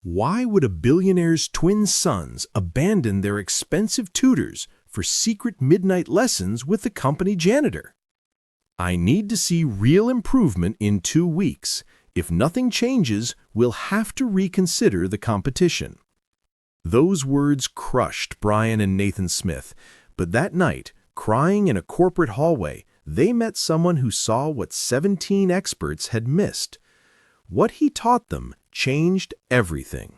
Why would a billionaire's twin sons abandon their expensive tutors for secret midnight lessons with the company janitor? I need to see real improvement in 2 weeks. If nothing changes, we'll have to reconsider the competition. Those words crushed Brian and Nathan Smith, but that night, crying in a corporate hallway, they met someone who saw what 17 experts had missed. What he taught them changed everything.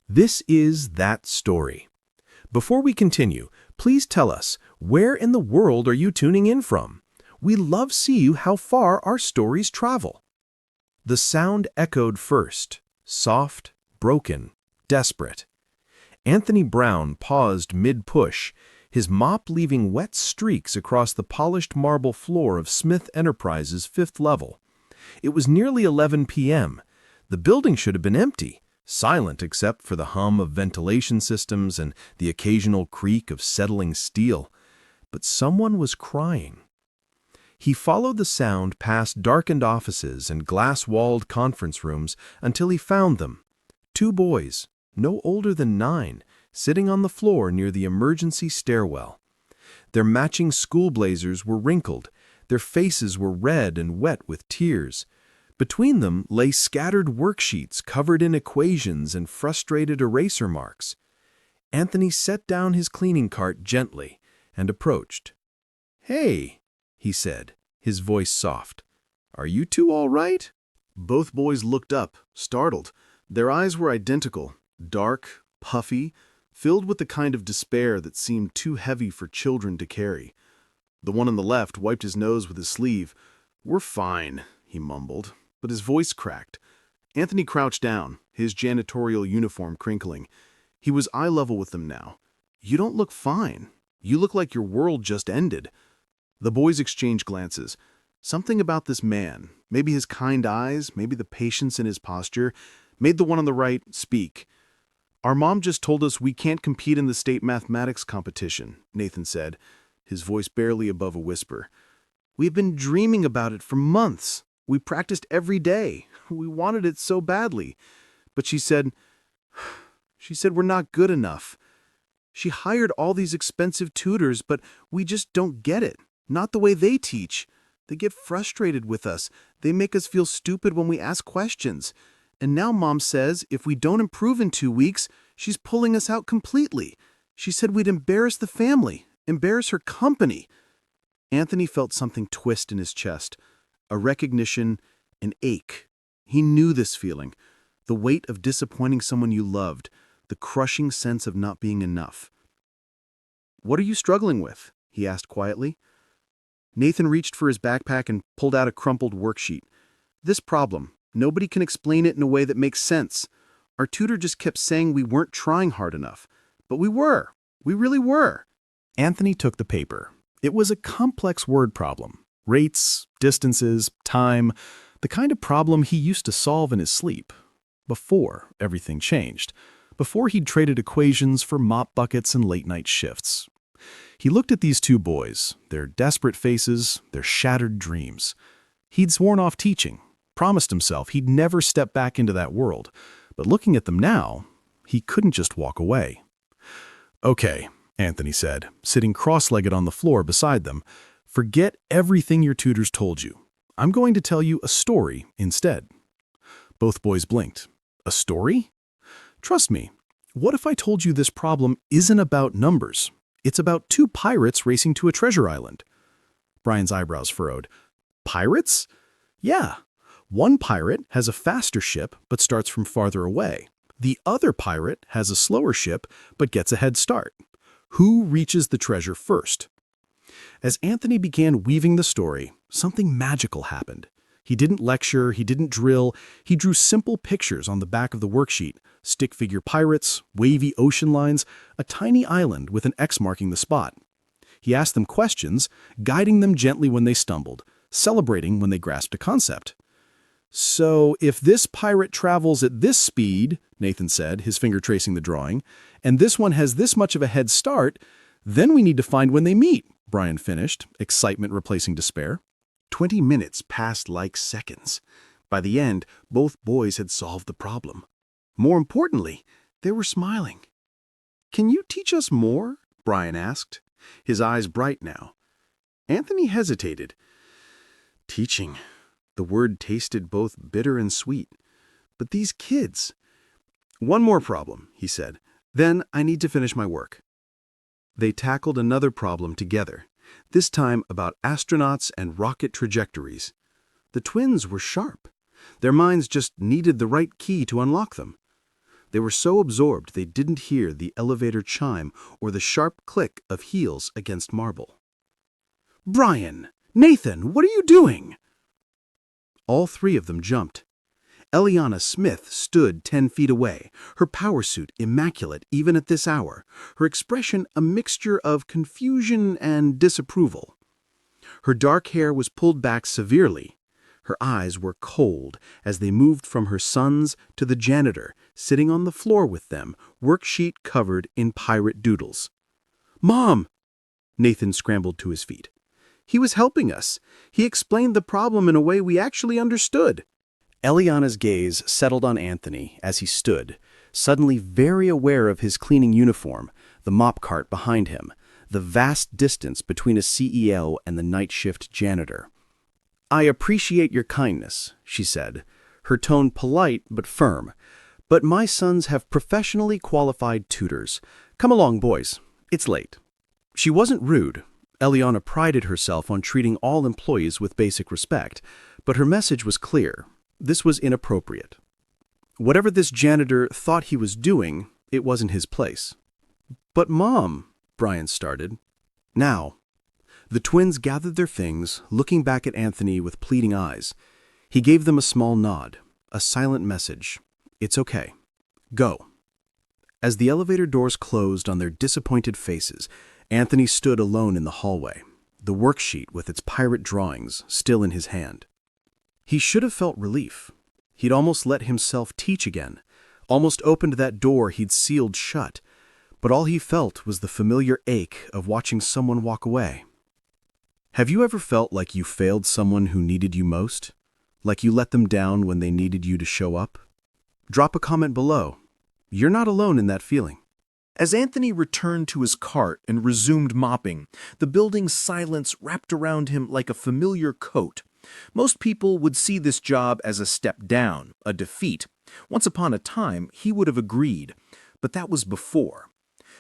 This is that story. Before we continue, please tell us, where in the world are you tuning in from? We love to see how far our stories travel. The sound echoed first, soft, broken, desperate. Anthony Brown paused mid-push, his mop leaving wet streaks across the polished marble floor of Smith Enterprises' 5th level. It was nearly 11 p.m. The building should have been empty, silent except for the hum of ventilation systems and the occasional creak of settling steel. But someone was crying. He followed the sound past darkened offices and glass-walled conference rooms until he found them. 2 boys, no older than 9, sitting on the floor near the emergency stairwell. Their matching school blazers were wrinkled. Their faces were red and wet with tears. Between them lay scattered worksheets covered in equations and frustrated eraser marks. Anthony set down his cleaning cart gently and approached. "Hey," he said, his voice soft. "Are you two all right?" Both boys looked up, startled. Their eyes were identical, dark, puffy, filled with the kind of despair that seemed too heavy for children to carry. The one on the left wiped his nose with his sleeve. "We're fine," he mumbled, but his voice cracked. Anthony crouched down, his janitorial uniform crinkling. He was eye level with them now. "You don't look fine. You look like your world just ended." The boys exchanged glances. Something about this man, maybe his kind eyes, maybe the patience in his posture, made the one on the right speak. "Our mom just told us we can't compete in the state mathematics competition," Nathan said, his voice barely above a whisper. "We've been dreaming about it for months. We practiced every day. We wanted it so badly. But she said we're not good enough. She hired all these expensive tutors, but we just don't get it. Not the way they teach. They get frustrated with us. They make us feel stupid when we ask questions. And now Mom says if we don't improve in 2 weeks, she's pulling us out completely. She said we'd embarrass the family, embarrass her company." Anthony felt something twist in his chest, a recognition, an ache. He knew this feeling, the weight of disappointing someone you loved, the crushing sense of not being enough. "What are you struggling with?" he asked quietly. Nathan reached for his backpack and pulled out a crumpled worksheet. "This problem. Nobody can explain it in a way that makes sense. Our tutor just kept saying we weren't trying hard enough. But we were. We really were." Anthony took the paper. It was a complex word problem. Rates, distances, time, the kind of problem he used to solve in his sleep. Before everything changed. Before he'd traded equations for mop buckets and late-night shifts. He looked at these 2 boys, their desperate faces, their shattered dreams. He'd sworn off teaching, promised himself he'd never step back into that world. But looking at them now, he couldn't just walk away. "Okay," Anthony said, sitting cross-legged on the floor beside them. "Forget everything your tutors told you. I'm going to tell you a story instead." Both boys blinked. "A story?" "Trust me. What if I told you this problem isn't about numbers? It's about 2 pirates racing to a treasure island." Brian's eyebrows furrowed. "Pirates?" "Yeah. One pirate has a faster ship but starts from farther away. The other pirate has a slower ship but gets a head start. Who reaches the treasure first?" As Anthony began weaving the story, something magical happened. He didn't lecture, he didn't drill, he drew simple pictures on the back of the worksheet, stick figure pirates, wavy ocean lines, a tiny island with an X marking the spot. He asked them questions, guiding them gently when they stumbled, celebrating when they grasped a concept. "So if this pirate travels at this speed," Nathan said, his finger tracing the drawing, "and this one has this much of a head start, then we need to find when they meet," Brian finished, excitement replacing despair. 20 minutes passed like seconds. By the end, both boys had solved the problem. More importantly, they were smiling. "Can you teach us more?" Brian asked, his eyes bright now. Anthony hesitated. Teaching. The word tasted both bitter and sweet. But these kids... "One more problem," he said. "Then I need to finish my work." They tackled another problem together, this time about astronauts and rocket trajectories. The twins were sharp. Their minds just needed the right key to unlock them. They were so absorbed they didn't hear the elevator chime or the sharp click of heels against marble. "Brian! Nathan, what are you doing?" All three of them jumped. Eliana Smith stood 10 feet away, her power suit immaculate even at this hour, her expression a mixture of confusion and disapproval. Her dark hair was pulled back severely. Her eyes were cold as they moved from her sons to the janitor, sitting on the floor with them, worksheet covered in pirate doodles. "Mom!" Nathan scrambled to his feet. "He was helping us. He explained the problem in a way we actually understood." Eliana's gaze settled on Anthony as he stood, suddenly very aware of his cleaning uniform, the mop cart behind him, the vast distance between a CEO and the night shift janitor. "I appreciate your kindness," she said, her tone polite but firm. "But my sons have professionally qualified tutors. Come along, boys. It's late." She wasn't rude. Eliana prided herself on treating all employees with basic respect, but her message was clear. This was inappropriate. Whatever this janitor thought he was doing, it wasn't his place. "But Mom," Brian started. "Now." The twins gathered their things, looking back at Anthony with pleading eyes. He gave them a small nod, a silent message. "It's okay. Go." As the elevator doors closed on their disappointed faces, Anthony stood alone in the hallway, the worksheet with its pirate drawings still in his hand. He should have felt relief. He'd almost let himself teach again, almost opened that door he'd sealed shut, but all he felt was the familiar ache of watching someone walk away. Have you ever felt like you failed someone who needed you most? Like you let them down when they needed you to show up? Drop a comment below. You're not alone in that feeling. As Anthony returned to his cart and resumed mopping, the building's silence wrapped around him like a familiar coat. Most people would see this job as a step down, a defeat. Once upon a time, he would have agreed, but that was before.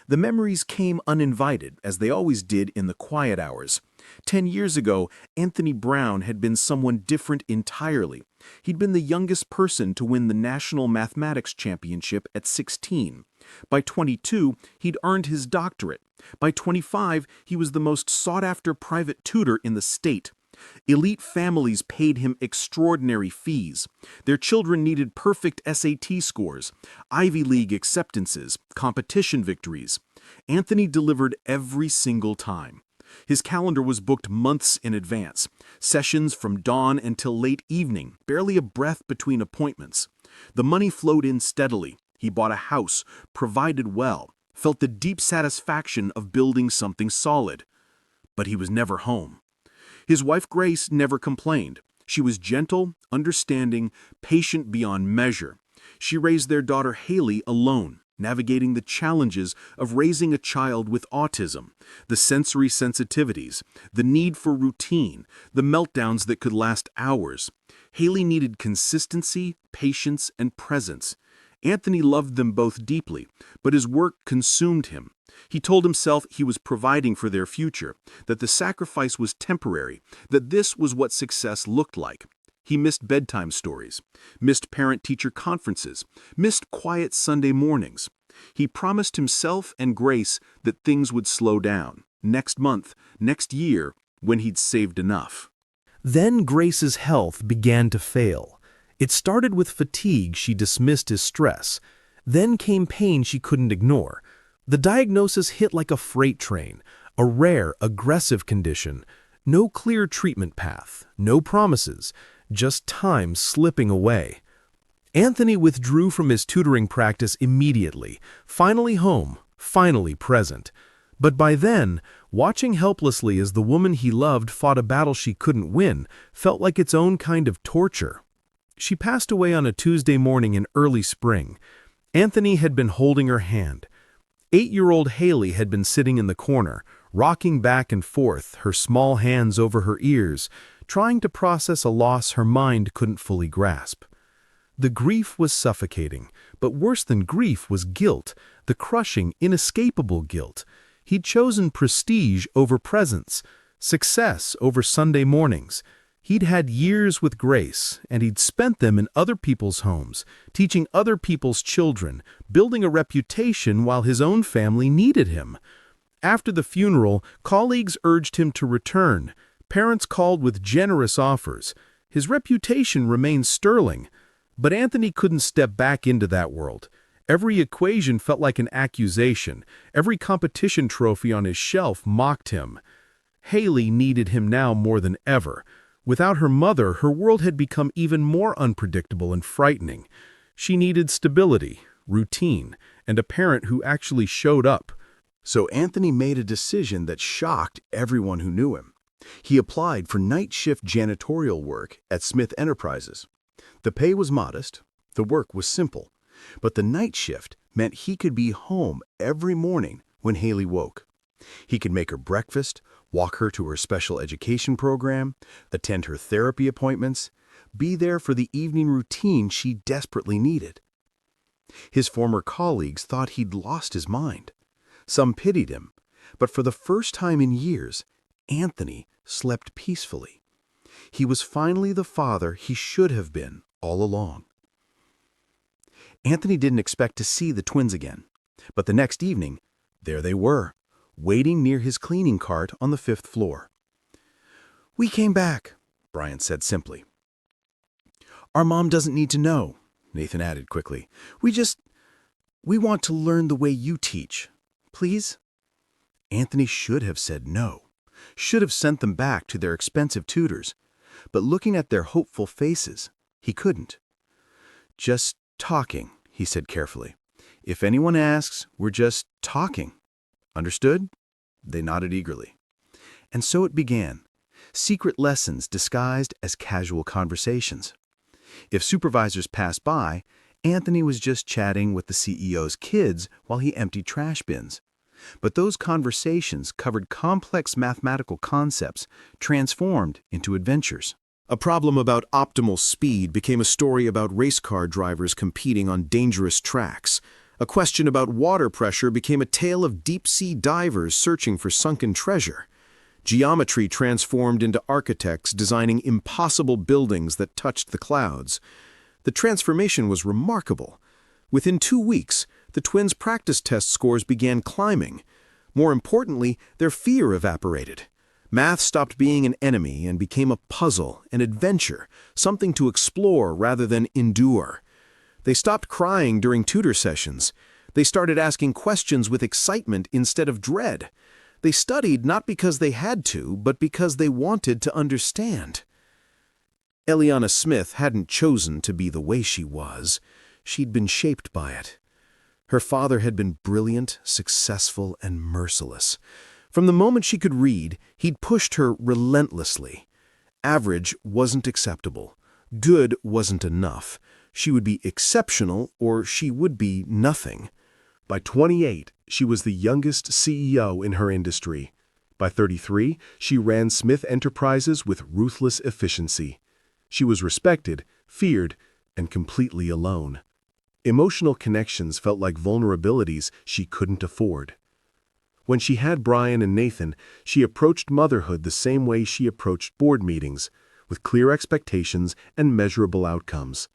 The memories came uninvited, as they always did in the quiet hours. 10 years ago, Anthony Brown had been someone different entirely. He'd been the youngest person to win the National Mathematics Championship at 16. By 22, he'd earned his doctorate. By 25, he was the most sought-after private tutor in the state. Elite families paid him extraordinary fees. Their children needed perfect SAT scores, Ivy League acceptances, competition victories. Anthony delivered every single time. His calendar was booked months in advance, sessions from dawn until late evening, barely a breath between appointments. The money flowed in steadily. He bought a house, provided well, felt the deep satisfaction of building something solid. But he was never home. His wife Grace never complained. She was gentle, understanding, patient beyond measure. She raised their daughter Haley alone, navigating the challenges of raising a child with autism, the sensory sensitivities, the need for routine, the meltdowns that could last hours. Haley needed consistency, patience, and presence. Anthony loved them both deeply, but his work consumed him. He told himself he was providing for their future, that the sacrifice was temporary, that this was what success looked like. He missed bedtime stories, missed parent-teacher conferences, missed quiet Sunday mornings. He promised himself and Grace that things would slow down, next month, next year, when he'd saved enough. Then Grace's health began to fail. It started with fatigue she dismissed as stress. Then came pain she couldn't ignore. The diagnosis hit like a freight train, a rare, aggressive condition. No clear treatment path, no promises, just time slipping away. Anthony withdrew from his tutoring practice immediately, finally home, finally present. But by then, watching helplessly as the woman he loved fought a battle she couldn't win felt like its own kind of torture. She passed away on a Tuesday morning in early spring. Anthony had been holding her hand. 8-year-old Haley had been sitting in the corner, rocking back and forth, her small hands over her ears, trying to process a loss her mind couldn't fully grasp. The grief was suffocating, but worse than grief was guilt, the crushing, inescapable guilt. He'd chosen prestige over presence, success over Sunday mornings. He'd had years with Grace, and he'd spent them in other people's homes, teaching other people's children, building a reputation while his own family needed him. After the funeral, colleagues urged him to return. Parents called with generous offers. His reputation remained sterling. But Anthony couldn't step back into that world. Every equation felt like an accusation. Every competition trophy on his shelf mocked him. Haley needed him now more than ever. Without her mother, her world had become even more unpredictable and frightening. She needed stability, routine, and a parent who actually showed up. So Anthony made a decision that shocked everyone who knew him. He applied for night shift janitorial work at Smith Enterprises. The pay was modest, the work was simple, but the night shift meant he could be home every morning when Haley woke. He could make her breakfast, walk her to her special education program, attend her therapy appointments, be there for the evening routine she desperately needed. His former colleagues thought he'd lost his mind. Some pitied him, but for the first time in years, Anthony slept peacefully. He was finally the father he should have been all along. Anthony didn't expect to see the twins again, but the next evening, there they were, waiting near his cleaning cart on the 5th floor. "We came back," Brian said simply. "Our mom doesn't need to know," Nathan added quickly. We want to learn the way you teach. Please?" Anthony should have said no, should have sent them back to their expensive tutors, but looking at their hopeful faces, he couldn't. "Just talking," he said carefully. "If anyone asks, we're just talking. Understood?" They nodded eagerly. And so it began, secret lessons disguised as casual conversations. If supervisors passed by, Anthony was just chatting with the CEO's kids while he emptied trash bins. But those conversations covered complex mathematical concepts transformed into adventures. A problem about optimal speed became a story about race car drivers competing on dangerous tracks. A question about water pressure became a tale of deep-sea divers searching for sunken treasure. Geometry transformed into architects designing impossible buildings that touched the clouds. The transformation was remarkable. Within 2 weeks, the twins' practice test scores began climbing. More importantly, their fear evaporated. Math stopped being an enemy and became a puzzle, an adventure, something to explore rather than endure. They stopped crying during tutor sessions. They started asking questions with excitement instead of dread. They studied not because they had to, but because they wanted to understand. Eliana Smith hadn't chosen to be the way she was. She'd been shaped by it. Her father had been brilliant, successful, and merciless. From the moment she could read, he'd pushed her relentlessly. Average wasn't acceptable. Good wasn't enough. She would be exceptional or she would be nothing. By 28, she was the youngest CEO in her industry. By 33, she ran Smith Enterprises with ruthless efficiency. She was respected, feared, and completely alone. Emotional connections felt like vulnerabilities she couldn't afford. When she had Brian and Nathan, she approached motherhood the same way she approached board meetings, with clear expectations and measurable outcomes.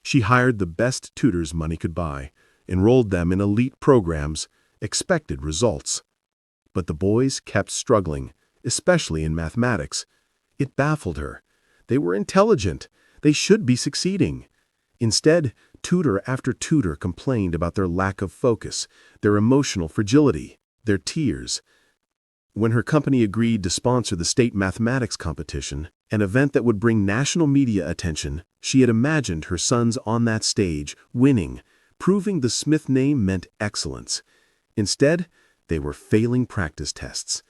She hired the best tutors money could buy, enrolled them in elite programs, expected results. But the boys kept struggling, especially in mathematics. It baffled her. They were intelligent. They should be succeeding. Instead, tutor after tutor complained about their lack of focus, their emotional fragility, their tears. When her company agreed to sponsor the state mathematics competition, an event that would bring national media attention, she had imagined her sons on that stage, winning, proving the Smith name meant excellence. Instead, they were failing practice tests.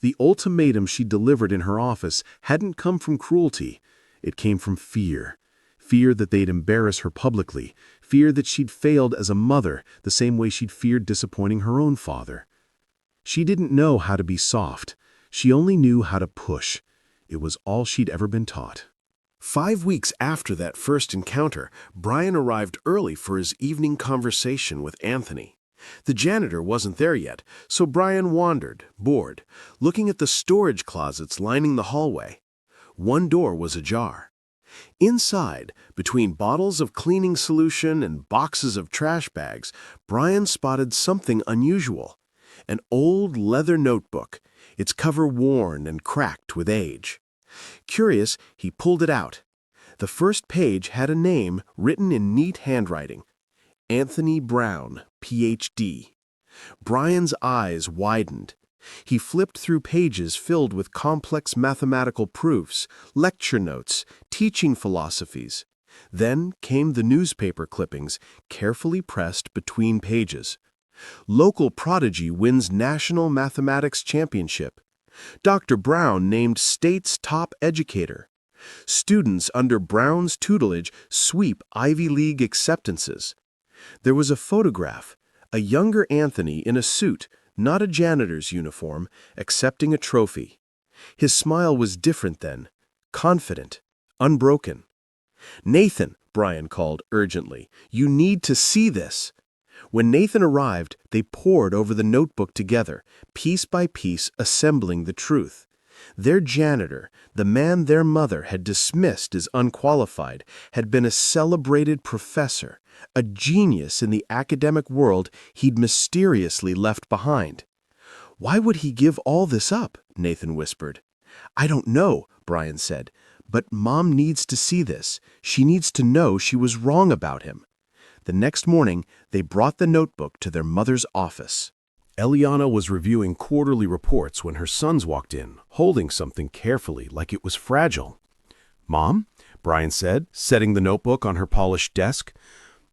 The ultimatum she delivered in her office hadn't come from cruelty. It came from fear. Fear that they'd embarrass her publicly. Fear that she'd failed as a mother, the same way she'd feared disappointing her own father. She didn't know how to be soft. She only knew how to push. It was all she'd ever been taught. 5 weeks after that first encounter, Brian arrived early for his evening conversation with Anthony. The janitor wasn't there yet, so Brian wandered, bored, looking at the storage closets lining the hallway. One door was ajar. Inside, between bottles of cleaning solution and boxes of trash bags, Brian spotted something unusual. An old leather notebook, its cover worn and cracked with age. Curious, he pulled it out. The first page had a name written in neat handwriting. Anthony Brown, Ph.D. Brian's eyes widened. He flipped through pages filled with complex mathematical proofs, lecture notes, teaching philosophies. Then came the newspaper clippings, carefully pressed between pages. Local prodigy wins National Mathematics Championship. Dr. Brown named state's top educator. Students under Brown's tutelage sweep Ivy League acceptances. There was a photograph, a younger Anthony in a suit, not a janitor's uniform, accepting a trophy. His smile was different then, confident, unbroken. "Nathan," Brian called urgently, "you need to see this." When Nathan arrived, they pored over the notebook together, piece by piece assembling the truth. Their janitor, the man their mother had dismissed as unqualified, had been a celebrated professor, a genius in the academic world he'd mysteriously left behind. "Why would he give all this up?" Nathan whispered. "I don't know," Brian said, "but Mom needs to see this. She needs to know she was wrong about him." The next morning, they brought the notebook to their mother's office. Eliana was reviewing quarterly reports when her sons walked in, holding something carefully like it was fragile. "Mom," Brian said, setting the notebook on her polished desk,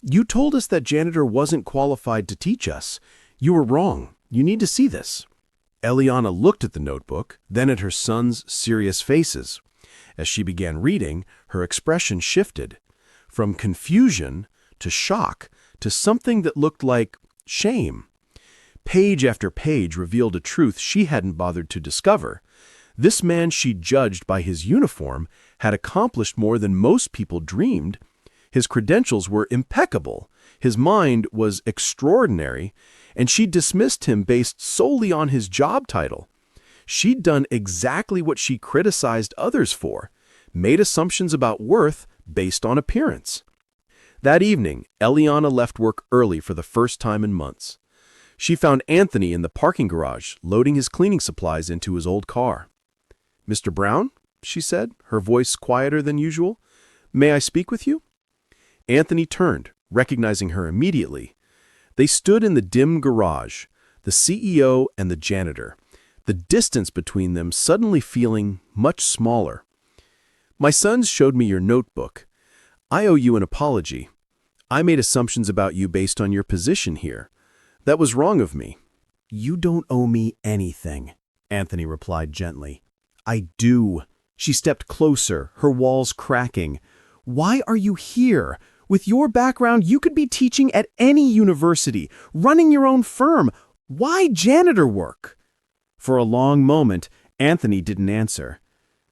"you told us that Janitor wasn't qualified to teach us. You were wrong. You need to see this." Eliana looked at the notebook, then at her sons' serious faces. As she began reading, her expression shifted. From confusion to shock to something that looked like shame. Page after page revealed a truth she hadn't bothered to discover. This man she judged by his uniform had accomplished more than most people dreamed. His credentials were impeccable, his mind was extraordinary, and she dismissed him based solely on his job title. She'd done exactly what she criticized others for, made assumptions about worth based on appearance. That evening, Eliana left work early for the first time in months. She found Anthony in the parking garage, loading his cleaning supplies into his old car. "Mr. Brown," she said, her voice quieter than usual, "may I speak with you?" Anthony turned, recognizing her immediately. They stood in the dim garage, the CEO and the janitor, the distance between them suddenly feeling much smaller. "My sons showed me your notebook. I owe you an apology. I made assumptions about you based on your position here. That was wrong of me." "You don't owe me anything," Anthony replied gently. "I do." She stepped closer, her walls cracking. "Why are you here? With your background, you could be teaching at any university, running your own firm. Why janitor work?" For a long moment, Anthony didn't answer.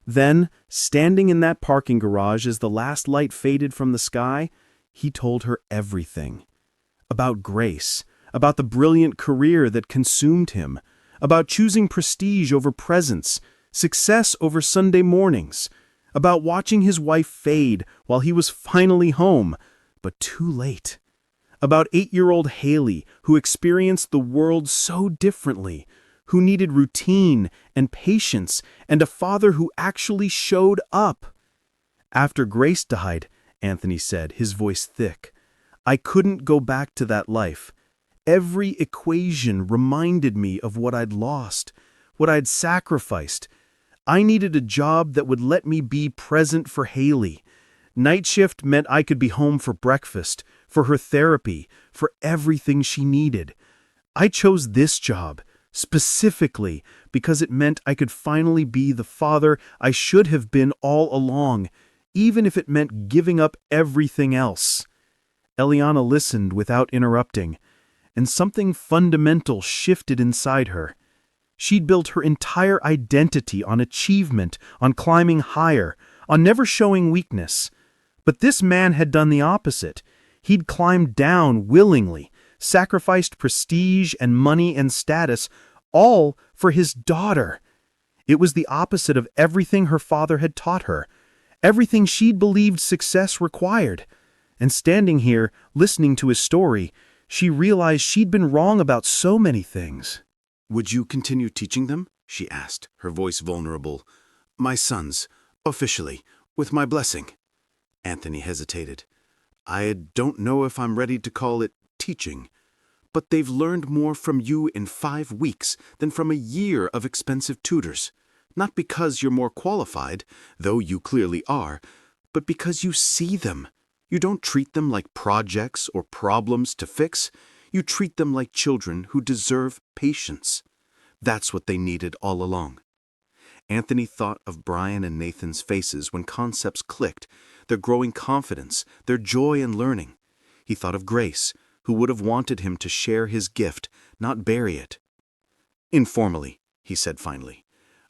Then, standing in that parking garage as the last light faded from the sky, he told her everything. About Grace, about the brilliant career that consumed him, about choosing prestige over presence, success over Sunday mornings, about watching his wife fade while he was finally home, but too late. About 8-year-old Haley, who experienced the world so differently, who needed routine and patience and a father who actually showed up. "After Grace died," Anthony said, his voice thick, "I couldn't go back to that life. Every equation reminded me of what I'd lost, what I'd sacrificed. I needed a job that would let me be present for Haley. Night shift meant I could be home for breakfast, for her therapy, for everything she needed. I chose this job specifically because it meant I could finally be the father I should have been all along, even if it meant giving up everything else. Eliana listened without interrupting, and something fundamental shifted inside her. She'd built her entire identity on achievement, on climbing higher, on never showing weakness. But this man had done the opposite. He'd climbed down willingly, sacrificed prestige and money and status, all for his daughter. It was the opposite of everything her father had taught her, everything she'd believed success required. And standing here, listening to his story, she realized she'd been wrong about so many things. "Would you continue teaching them?" she asked, her voice vulnerable. "My sons, officially, with my blessing." Anthony hesitated. "I don't know if I'm ready to call it teaching, but they've learned more from you in 5 weeks than from a year of expensive tutors. Not because you're more qualified, though you clearly are, but because you see them. You don't treat them like projects or problems to fix. You treat them like children who deserve patience. That's what they needed all along." Anthony thought of Brian and Nathan's faces when concepts clicked, their growing confidence, their joy in learning. He thought of Grace, who would have wanted him to share his gift, not bury it. "Informally," he said finally,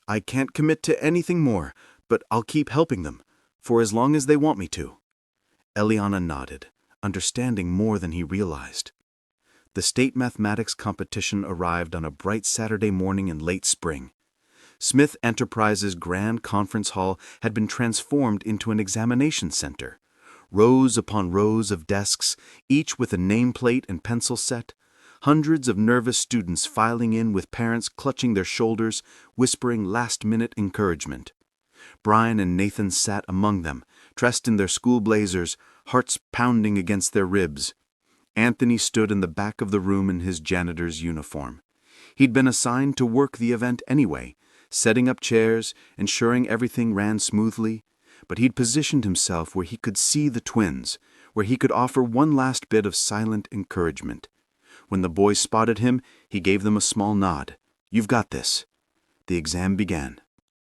"I can't commit to anything more, but I'll keep helping them, for as long as they want me to." Eliana nodded, understanding more than he realized. The state mathematics competition arrived on a bright Saturday morning in late spring. Smith Enterprises' grand conference hall had been transformed into an examination center. Rows upon rows of desks, each with a nameplate and pencil set, hundreds of nervous students filing in with parents clutching their shoulders, whispering last-minute encouragement. Brian and Nathan sat among them, dressed in their school blazers, hearts pounding against their ribs. Anthony stood in the back of the room in his janitor's uniform. He'd been assigned to work the event anyway, setting up chairs, ensuring everything ran smoothly, but he'd positioned himself where he could see the twins, where he could offer one last bit of silent encouragement. When the boys spotted him, he gave them a small nod. "You've got this." The exam began.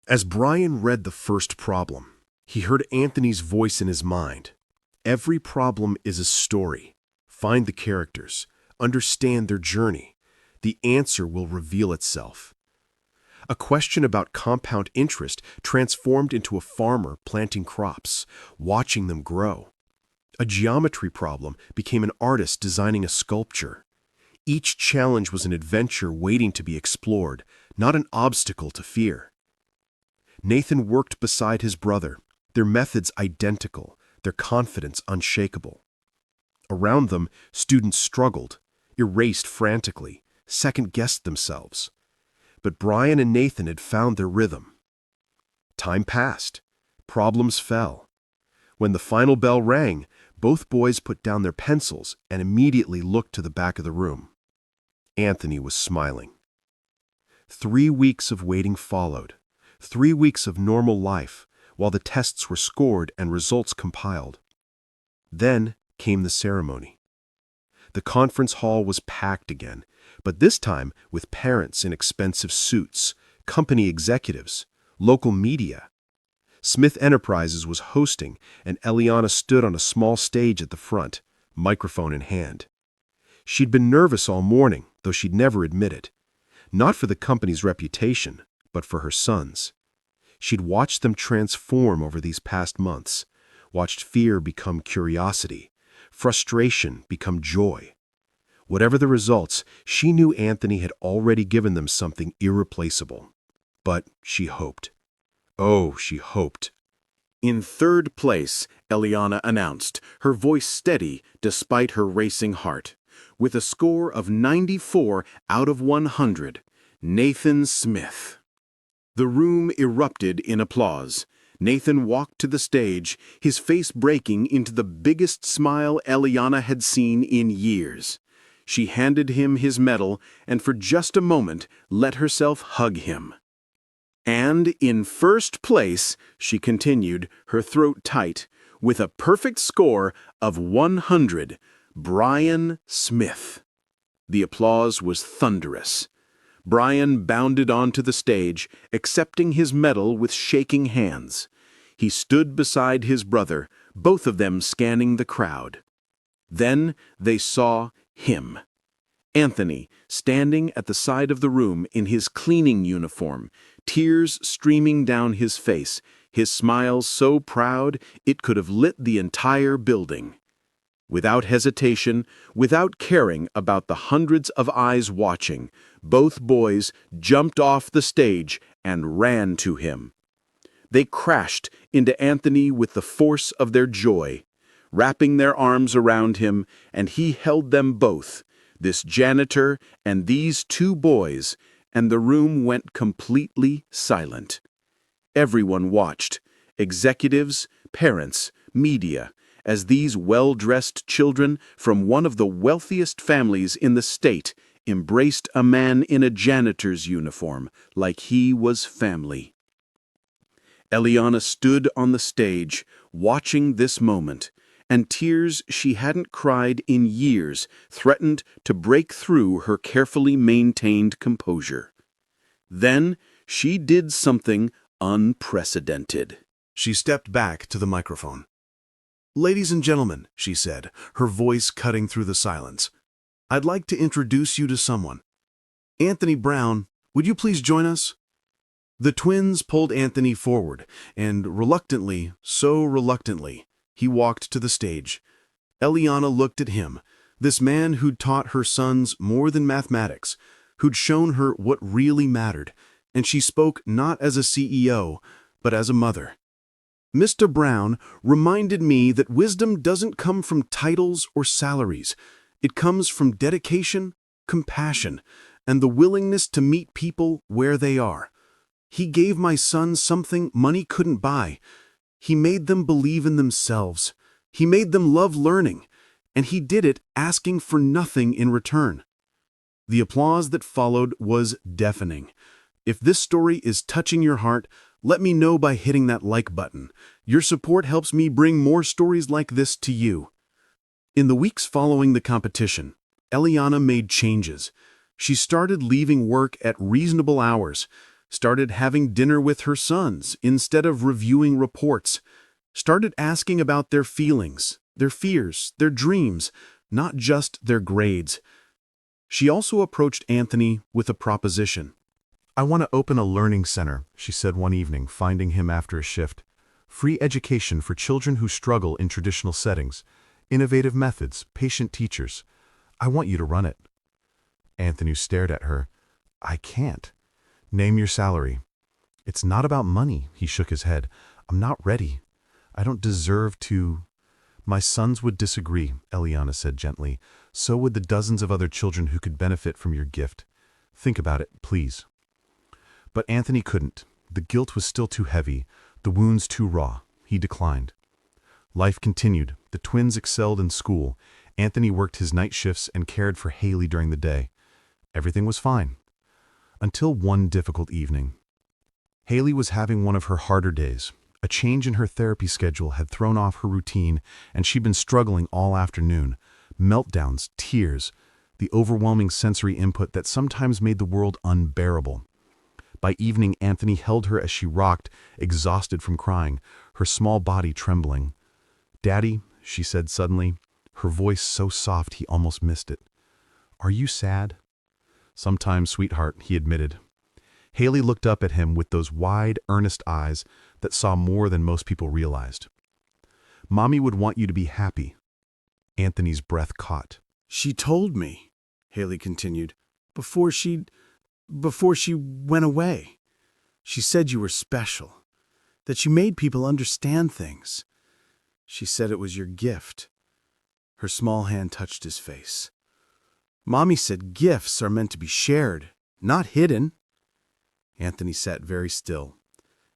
As Brian read the first problem, he heard Anthony's voice in his mind. Every problem is a story. Find the characters. Understand their journey. The answer will reveal itself. A question about compound interest transformed into a farmer planting crops, watching them grow. A geometry problem became an artist designing a sculpture. Each challenge was an adventure waiting to be explored, not an obstacle to fear. Nathan worked beside his brother, their methods identical, their confidence unshakable. Around them, students struggled, erased frantically, second-guessed themselves. But Brian and Nathan had found their rhythm. Time passed. Problems fell. When the final bell rang, both boys put down their pencils and immediately looked to the back of the room. Anthony was smiling. 3 weeks of waiting followed. 3 weeks of normal life, while the tests were scored and results compiled. Then came the ceremony. The conference hall was packed again, but this time with parents in expensive suits, company executives, local media. Smith Enterprises was hosting, and Eliana stood on a small stage at the front, microphone in hand. She'd been nervous all morning, though she'd never admit it. Not for the company's reputation, but for her sons. She'd watched them transform over these past months, watched fear become curiosity, frustration become joy. Whatever the results, she knew Anthony had already given them something irreplaceable. But she hoped. Oh, she hoped. "In 3rd place," Eliana announced, her voice steady despite her racing heart. "With a score of 94 out of 100, Nathan Smith." The room erupted in applause. Nathan walked to the stage, his face breaking into the biggest smile Eliana had seen in years. She handed him his medal and for just a moment let herself hug him. "And in 1st place," she continued, her throat tight, "with a perfect score of 100, Brian Smith." The applause was thunderous. Brian bounded onto the stage, accepting his medal with shaking hands. He stood beside his brother, both of them scanning the crowd. Then they saw him. Anthony, standing at the side of the room in his cleaning uniform, tears streaming down his face, his smile so proud it could have lit the entire building. Without hesitation, without caring about the hundreds of eyes watching, both boys jumped off the stage and ran to him. They crashed into Anthony with the force of their joy, wrapping their arms around him, and he held them both, this janitor and these two boys, and the room went completely silent. Everyone watched, executives, parents, media, as these well-dressed children from one of the wealthiest families in the state embraced a man in a janitor's uniform like he was family. Eliana stood on the stage, watching this moment, and tears she hadn't cried in years threatened to break through her carefully maintained composure. Then she did something unprecedented. She stepped back to the microphone. "Ladies and gentlemen," she said, her voice cutting through the silence, "I'd like to introduce you to someone. Anthony Brown, would you please join us?" The twins pulled Anthony forward, and reluctantly, so reluctantly, he walked to the stage. Eliana looked at him, this man who'd taught her sons more than mathematics, who'd shown her what really mattered, and she spoke not as a CEO, but as a mother. "Mr. Brown reminded me that wisdom doesn't come from titles or salaries. It comes from dedication, compassion, and the willingness to meet people where they are. He gave my sons something money couldn't buy. He made them believe in themselves. He made them love learning, and he did it asking for nothing in return." The applause that followed was deafening. If this story is touching your heart, let me know by hitting that like button. Your support helps me bring more stories like this to you. In the weeks following the competition, Eliana made changes. She started leaving work at reasonable hours, started having dinner with her sons instead of reviewing reports, started asking about their feelings, their fears, their dreams, not just their grades. She also approached Anthony with a proposition. "I want to open a learning center," she said one evening, finding him after a shift. "Free education for children who struggle in traditional settings. Innovative methods, patient teachers. I want you to run it." Anthony stared at her. "I can't." "Name your salary." "It's not about money," he shook his head. "I'm not ready. I don't deserve to—" "My sons would disagree," Eliana said gently. "So would the dozens of other children who could benefit from your gift. Think about it, please." But Anthony couldn't. The guilt was still too heavy, the wounds too raw. He declined. Life continued. The twins excelled in school. Anthony worked his night shifts and cared for Haley during the day. Everything was fine. Until one difficult evening. Haley was having one of her harder days. A change in her therapy schedule had thrown off her routine, and she'd been struggling all afternoon. Meltdowns, tears, the overwhelming sensory input that sometimes made the world unbearable. By evening, Anthony held her as she rocked, exhausted from crying, her small body trembling. "Daddy," she said suddenly, her voice so soft he almost missed it. "Are you sad?" "Sometimes, sweetheart," he admitted. Haley looked up at him with those wide, earnest eyes that saw more than most people realized. "Mommy would want you to be happy." Anthony's breath caught. "She told me," Haley continued, before she went away. She said you were special, that you made people understand things. She said it was your gift." Her small hand touched his face. "Mommy said gifts are meant to be shared, not hidden." Anthony sat very still,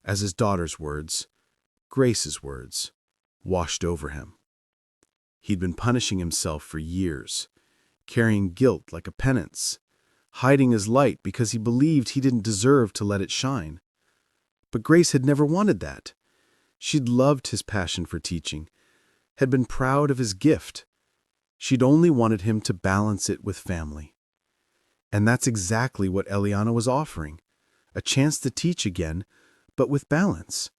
as his daughter's words, Grace's words, washed over him. He'd been punishing himself for years, carrying guilt like a penance, hiding his light because he believed he didn't deserve to let it shine. But Grace had never wanted that. She'd loved his passion for teaching, had been proud of his gift. She'd only wanted him to balance it with family. And that's exactly what Eliana was offering, a chance to teach again, but with balance.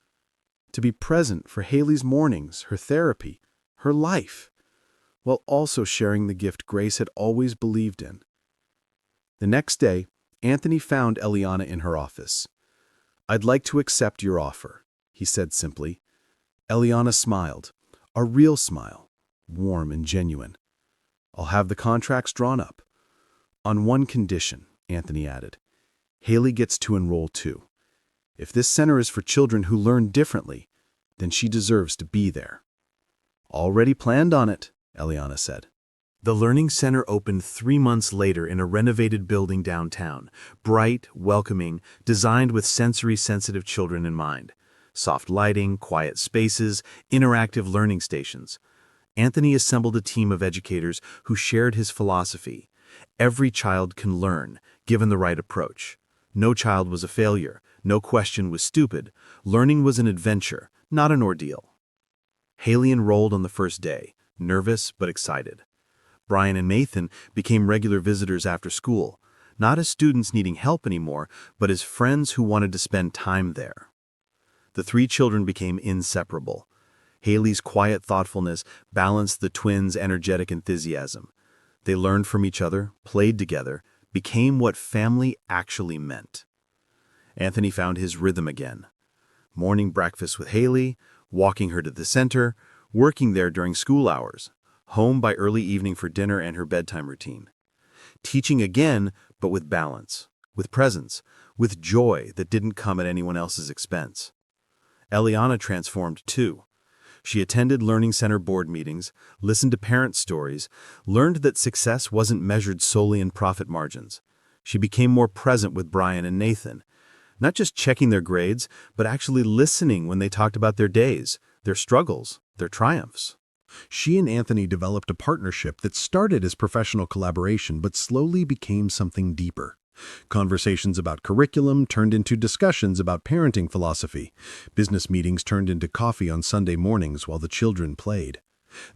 to be present for Haley's mornings, her therapy, her life, while also sharing the gift Grace had always believed in. The next day, Anthony found Eliana in her office. "I'd like to accept your offer," he said simply. Eliana smiled, a real smile, warm and genuine. "I'll have the contracts drawn up. On one condition," Anthony added. "Haley gets to enroll too. If this center is for children who learn differently, then she deserves to be there." "Already planned on it," Eliana said. The Learning Center opened 3 months later in a renovated building downtown, bright, welcoming, designed with sensory-sensitive children in mind. Soft lighting, quiet spaces, interactive learning stations. Anthony assembled a team of educators who shared his philosophy. Every child can learn, given the right approach. No child was a failure. No question was stupid. Learning was an adventure, not an ordeal. Haley enrolled on the first day, nervous but excited. Brian and Nathan became regular visitors after school, not as students needing help anymore, but as friends who wanted to spend time there. The 3 children became inseparable. Haley's quiet thoughtfulness balanced the twins' energetic enthusiasm. They learned from each other, played together, became what family actually meant. Anthony found his rhythm again. Morning breakfast with Haley, walking her to the center, working there during school hours, home by early evening for dinner and her bedtime routine. Teaching again, but with balance, with presence, with joy that didn't come at anyone else's expense. Eliana transformed too. She attended Learning Center board meetings, listened to parent stories, learned that success wasn't measured solely in profit margins. She became more present with Brian and Nathan, not just checking their grades, but actually listening when they talked about their days, their struggles, their triumphs. She and Anthony developed a partnership that started as professional collaboration but slowly became something deeper. Conversations about curriculum turned into discussions about parenting philosophy. Business meetings turned into coffee on Sunday mornings while the children played.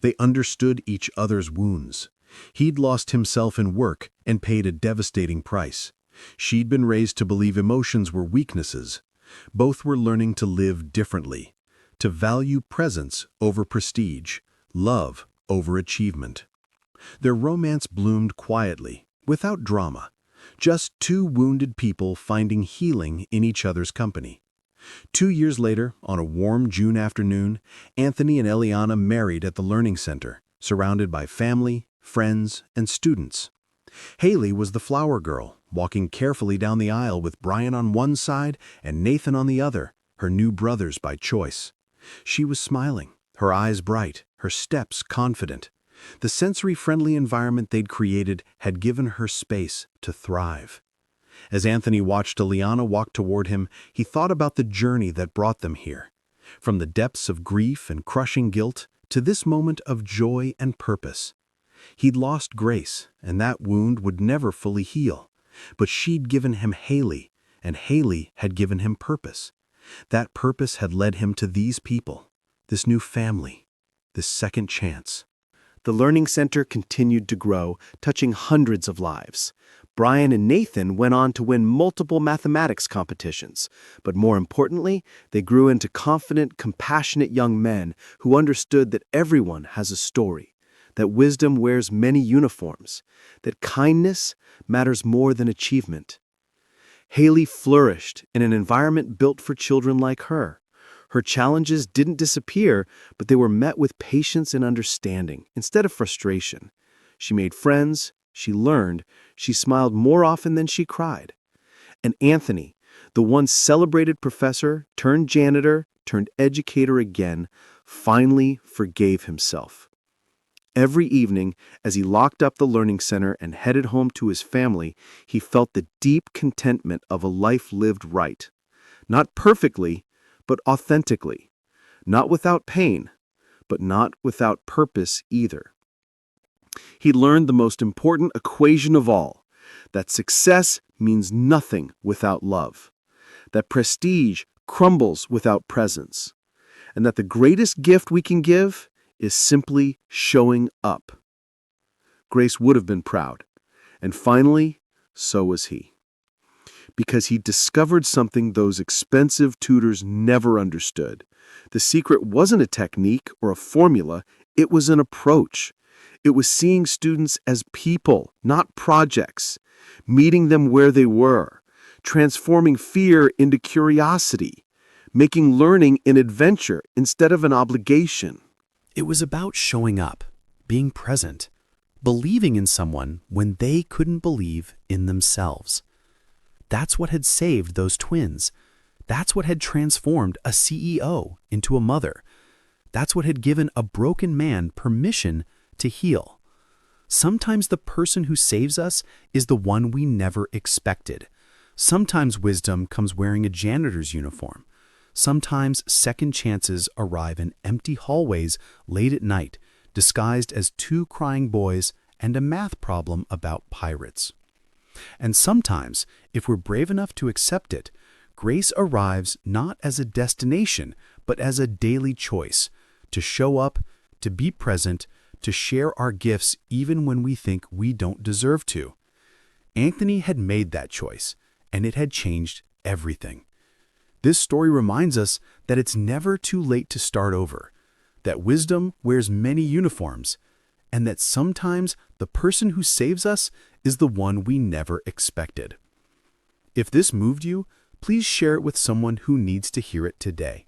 They understood each other's wounds. He'd lost himself in work and paid a devastating price. She'd been raised to believe emotions were weaknesses. Both were learning to live differently, to value presence over prestige, love over achievement. Their romance bloomed quietly, without drama. Just 2 wounded people finding healing in each other's company. 2 years later, on a warm June afternoon, Anthony and Eliana married at the Learning Center, surrounded by family, friends, and students. Haley was the flower girl, walking carefully down the aisle with Brian on one side and Nathan on the other, her new brothers by choice. She was smiling, her eyes bright, her steps confident. The sensory-friendly environment they'd created had given her space to thrive. As Anthony watched Eliana walk toward him, he thought about the journey that brought them here. From the depths of grief and crushing guilt to this moment of joy and purpose. He'd lost Grace, and that wound would never fully heal. But she'd given him Haley, and Haley had given him purpose. That purpose had led him to these people, this new family, this second chance. The Learning Center continued to grow, touching hundreds of lives. Brian and Nathan went on to win multiple mathematics competitions, but more importantly, they grew into confident, compassionate young men who understood that everyone has a story, that wisdom wears many uniforms, that kindness matters more than achievement. Haley flourished in an environment built for children like her. Her challenges didn't disappear, but they were met with patience and understanding instead of frustration. She made friends, she learned, she smiled more often than she cried. And Anthony, the once celebrated professor turned janitor, turned educator again, finally forgave himself. Every evening, as he locked up the Learning Center and headed home to his family, he felt the deep contentment of a life lived right. Not perfectly, but authentically. Not without pain, but not without purpose either. He learned the most important equation of all, that success means nothing without love, that prestige crumbles without presence, and that the greatest gift we can give is simply showing up. Grace would have been proud, and finally, so was he. because he discovered something those expensive tutors never understood. The secret wasn't a technique or a formula, it was an approach. It was seeing students as people, not projects, meeting them where they were, transforming fear into curiosity, making learning an adventure instead of an obligation. It was about showing up, being present, believing in someone when they couldn't believe in themselves. That's what had saved those twins. That's what had transformed a CEO into a mother. That's what had given a broken man permission to heal. Sometimes the person who saves us is the one we never expected. Sometimes wisdom comes wearing a janitor's uniform. Sometimes second chances arrive in empty hallways late at night, disguised as two crying boys and a math problem about pirates. And sometimes, if we're brave enough to accept it, grace arrives not as a destination, but as a daily choice, to show up, to be present, to share our gifts even when we think we don't deserve to. Anthony had made that choice, and it had changed everything. This story reminds us that it's never too late to start over, that wisdom wears many uniforms, and that sometimes the person who saves us is the one we never expected. If this moved you, please share it with someone who needs to hear it today.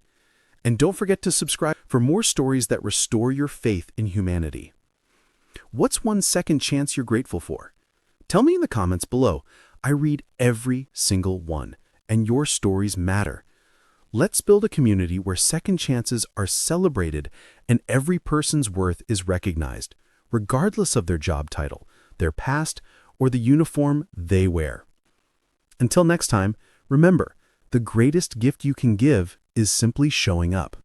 And don't forget to subscribe for more stories that restore your faith in humanity. What's one second chance you're grateful for? Tell me in the comments below. I read every single one, and your stories matter. Let's build a community where second chances are celebrated and every person's worth is recognized, regardless of their job title, their past, or the uniform they wear. Until next time, remember, the greatest gift you can give is simply showing up.